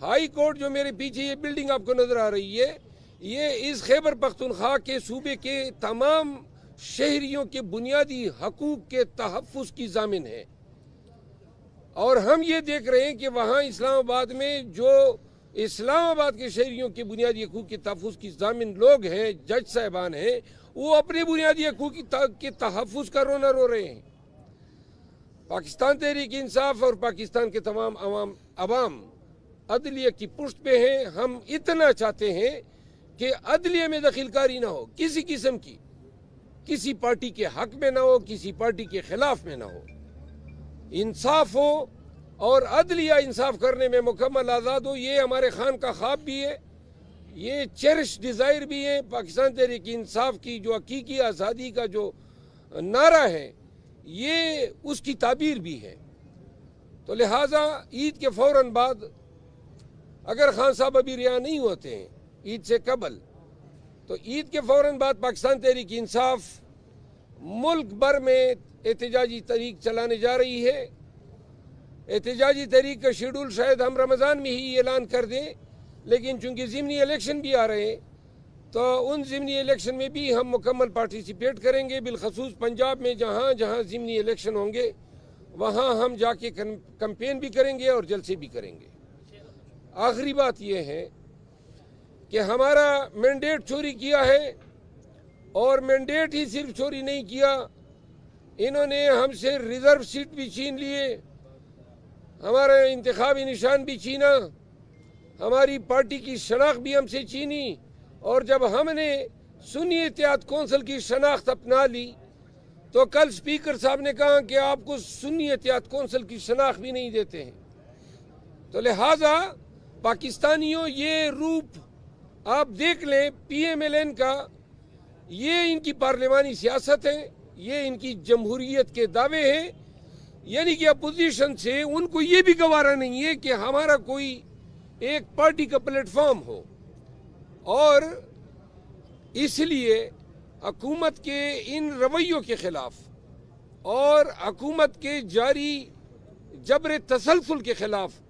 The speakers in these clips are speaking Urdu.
ہائی کورٹ جو میرے پیچھے یہ بلڈنگ آپ کو نظر آ رہی ہے، یہ اس خیبر پختونخوا کے صوبے کے تمام شہریوں کے بنیادی حقوق کے تحفظ کی ضامن ہے، اور ہم یہ دیکھ رہے ہیں کہ وہاں اسلام آباد میں جو اسلام آباد کے شہریوں کے بنیادی حقوق کے تحفظ کی ضامن لوگ ہیں، جج صاحبان ہیں، وہ اپنے بنیادی حقوق کے تحفظ کا رونا رو رہے ہیں۔ پاکستان تحریک انصاف اور پاکستان کے تمام عوام عدلیہ کی پشت پہ ہیں۔ ہم اتنا چاہتے ہیں کہ عدلیہ میں دخل کاری نہ ہو، کسی قسم کی، کسی پارٹی کے حق میں نہ ہو، کسی پارٹی کے خلاف میں نہ ہو، انصاف ہو اور عدلیہ انصاف کرنے میں مکمل آزاد ہو۔ یہ ہمارے خان کا خواب بھی ہے، یہ چیرش ڈیزائر بھی ہے۔ پاکستان تحریک انصاف کی جو حقیقی آزادی کا جو نعرہ ہے، یہ اس کی تعبیر بھی ہے۔ تو لہٰذا عید کے فوراً بعد اگر خان صاحب ابھی رہا نہیں ہوتے ہیں عید سے قبل، تو عید کے فوراً بعد پاکستان تحریک انصاف ملک بھر میں احتجاجی تحریک چلانے جا رہی ہے۔ احتجاجی تحریک کا شیڈول شاید ہم رمضان میں ہی اعلان کر دیں، لیکن چونکہ ضمنی الیکشن بھی آ رہے ہیں تو ان ضمنی الیکشن میں بھی ہم مکمل پارٹیسپیٹ کریں گے، بالخصوص پنجاب میں جہاں جہاں ضمنی الیکشن ہوں گے وہاں ہم جا کے کمپین بھی کریں گے اور جلسے بھی کریں گے۔ آخری بات یہ ہے کہ ہمارا مینڈیٹ چوری کیا ہے، اور مینڈیٹ ہی صرف چوری نہیں کیا، انہوں نے ہم سے ریزرو سیٹ بھی چھین لیے، ہمارا انتخابی نشان بھی چھینا، ہماری پارٹی کی شناخت بھی ہم سے چھینی، اور جب ہم نے سنی اتحاد کونسل کی شناخت اپنا لی تو کل سپیکر صاحب نے کہا کہ آپ کو سنی اتحاد کونسل کی شناخت بھی نہیں دیتے ہیں۔ تو لہٰذا پاکستانیوں، یہ روپ آپ دیکھ لیں پی ایم ایل این کا، یہ ان کی پارلیمانی سیاست ہے، یہ ان کی جمہوریت کے دعوے ہیں، یعنی کہ اپوزیشن سے ان کو یہ بھی گوارا نہیں ہے کہ ہمارا کوئی ایک پارٹی کا پلیٹ فارم ہو، اور اس لیے حکومت کے ان رویوں کے خلاف اور حکومت کے جاری جبر تسلسل کے خلاف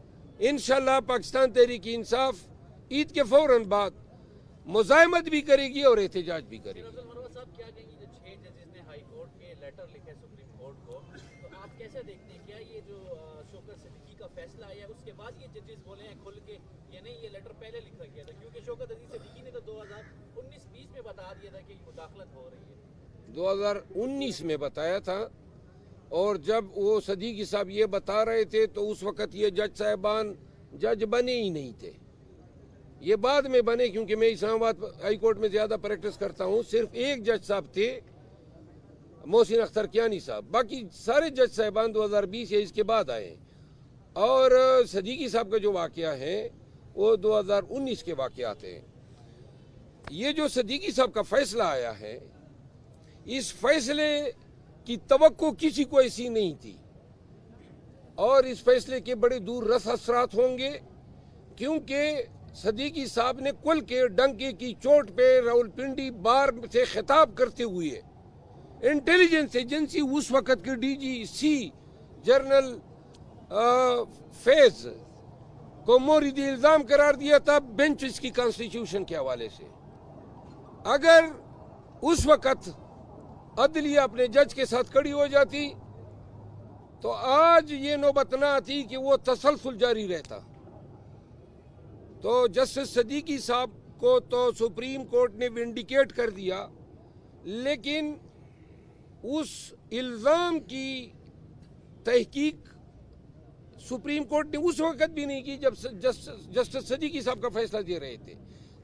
انشاءاللہ پاکستان تحریک انصاف عید کے فوراً بعد مزاحمت بھی کرے گی اور احتجاج بھی کرے گی۔ مروہ صاحب، کیا کہیں گے 6 ججز نے ہائی کورٹ کے لیٹر لکھے سپریم کورٹ کو، تو آپ کیسے دیکھتے ہیں؟ کیا یہ جو شوکت صدیقی کا فیصلہ آیا ہے اس کے بعد یہ ججز بولے ہیں کھل کے یا نہیں یہ لیٹر پہلے لکھا گیا تھا؟ کیونکہ شوکت عزیز صدیقی نے تو 2019-20 میں بتا دیا تھا کہ یہ مداخلت ہو رہی ہے، 2019 میں بتایا تھا، اور جب وہ صدیقی صاحب یہ بتا رہے تھے تو اس وقت یہ جج صاحبان جج بنے ہی نہیں تھے، یہ بعد میں بنے، کیونکہ میں اسلام آباد ہائی کورٹ میں زیادہ پریکٹس کرتا ہوں۔ صرف ایک جج صاحب تھے، محسن اختر کیانی صاحب، باقی سارے جج صاحبان 2020 یا اس کے بعد آئے ہیں، اور صدیقی صاحب کا جو واقعہ ہے وہ 2019 کے واقعات ہیں۔ یہ جو صدیقی صاحب کا فیصلہ آیا ہے، اس فیصلے کی توقع کسی کو ایسی نہیں تھی، اور اس فیصلے کے بڑے دور رس اثرات ہوں گے، کیونکہ صدیقی صاحب نے کل کے ڈنکے کی چوٹ پہ راولپنڈی بار سے خطاب کرتے ہوئے انٹیلیجنس ایجنسی اس وقت کے ڈی جی سی جنرل فیض کو مورد الزام قرار دیا تھا بینچ اس کی کانسٹیٹیوشن کے حوالے سے۔ اگر اس وقت عدلیہ اپنے جج کے ساتھ کھڑی ہو جاتی تو آج یہ نوبت نہ آتی کہ وہ تسلسل جاری رہتا۔ تو جسٹس صدیقی صاحب کو تو سپریم کورٹ نے ونڈیکیٹ کر دیا، لیکن اس الزام کی تحقیق سپریم کورٹ نے اس وقت بھی نہیں کی جب جسٹس صدیقی صاحب کا فیصلہ دے رہے تھے۔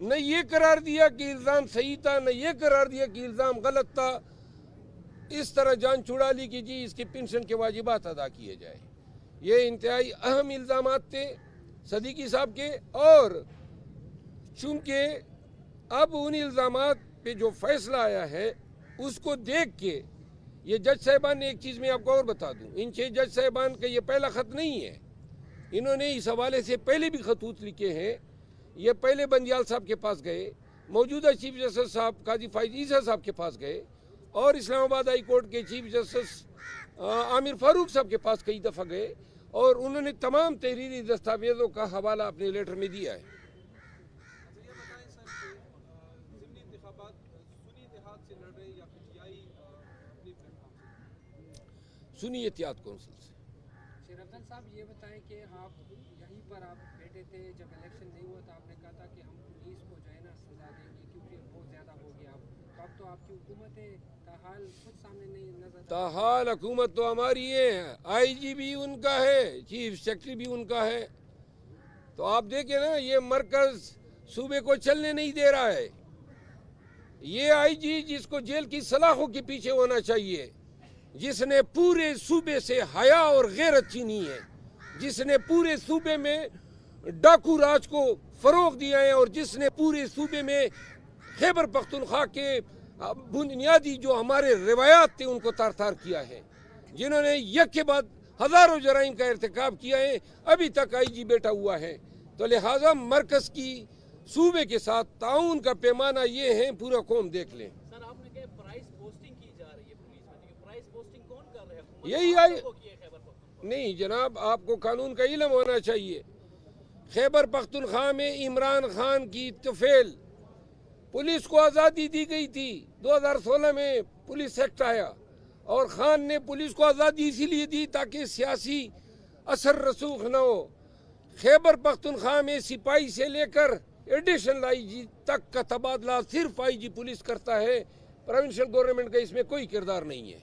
نہ یہ قرار دیا کہ الزام صحیح تھا، نہ یہ قرار دیا کہ الزام غلط تھا، اس طرح جان چھڑا لی کہ جی اس کی پنشن کے واجبات ادا کیے جائے۔ یہ انتہائی اہم الزامات تھے صدیقی صاحب کے، اور چونکہ اب ان الزامات پہ جو فیصلہ آیا ہے اس کو دیکھ کے یہ جج صاحبان نے، ایک چیز میں آپ کو اور بتا دوں، ان 6 جج صاحبان کا یہ پہلا خط نہیں ہے، انہوں نے اس حوالے سے پہلے بھی خطوط لکھے ہیں۔ یہ پہلے بندیال صاحب کے پاس گئے، موجودہ چیف جسٹس صاحب قاضی فائز عیسیٰ صاحب کے پاس گئے، اور اسلام آباد ہائی کورٹ کے چیف جسٹس عامر فاروق صاحب کے پاس کئی دفعہ گئے، اور انہوں نے تمام تحریری دستاویزوں کا حوالہ اپنے لیٹر میں دیا ہے. یہ بتائیں سر کہ ضمنی انتخابات سنی اتحاد سے لڑ رہے یا پی ٹی آئی اپنی پلیٹ فارم سے؟ سنی اتحاد کونسل سے. شیر افضل صاحب یہ بتائیں کہ آپ یہیں پر آپ بیٹھے تھے جب الیکشن نہیں ہوا تھا، آپ نے کہا تھا کہ ہم پولیس کو جو ہے نا سزا دیں گے کیونکہ بہت زیادہ ہو گیا. اب تو آپ کی حکومت ہے، تاحال خود سامنے نہیں نظر تاحال حکومت تو ہماری ہے، آئی جی بھی ان کا ہے، چیف سیکرٹری بھی ان کا ہے. تو آپ دیکھیں نا، یہ مرکز صوبے کو چلنے نہیں دے رہا ہے. یہ آئی جی جس کو جیل کی سلاخوں کے پیچھے ہونا چاہیے، جس نے پورے صوبے سے حیا اور غیرت چھینی ہے، جس نے پورے صوبے میں ڈاکو راج کو فروغ دیا ہے، اور جس نے پورے صوبے میں خیبر پختونخوا کے بنیادی جو ہمارے روایات تھے ان کو تار تار کیا ہے، جنہوں نے یک کے بعد ہزاروں جرائم کا ارتکاب کیا ہے، ابھی تک آئی جی بیٹھا ہوا ہے. تو لہٰذا مرکز کی صوبے کے ساتھ تعاون کا پیمانہ یہ ہے، پورا قوم دیکھ لیں. سر آپ نے کہا پرائز پوسٹنگ کی جا رہی ہے پولیس میں، پرائز پوسٹنگ کون کر رہا ہے؟ یہی آئی نہیں جناب، آپ کو قانون کا علم ہونا چاہیے. خیبر پختونخوا میں عمران خان کی طفیل پولیس کو آزادی دی گئی تھی. 2016 میں پولیس ایکٹ آیا اور خان نے پولیس کو آزادی اسی لیے دی تاکہ سیاسی اثر رسوخ نہ ہو. خیبر پختونخوا میں سپاہی سے لے کر ایڈیشنل آئی جی تک کا تبادلہ صرف آئی جی پولیس کرتا ہے. پروونشل گورنمنٹ کا اس میں کوئی کردار نہیں ہے.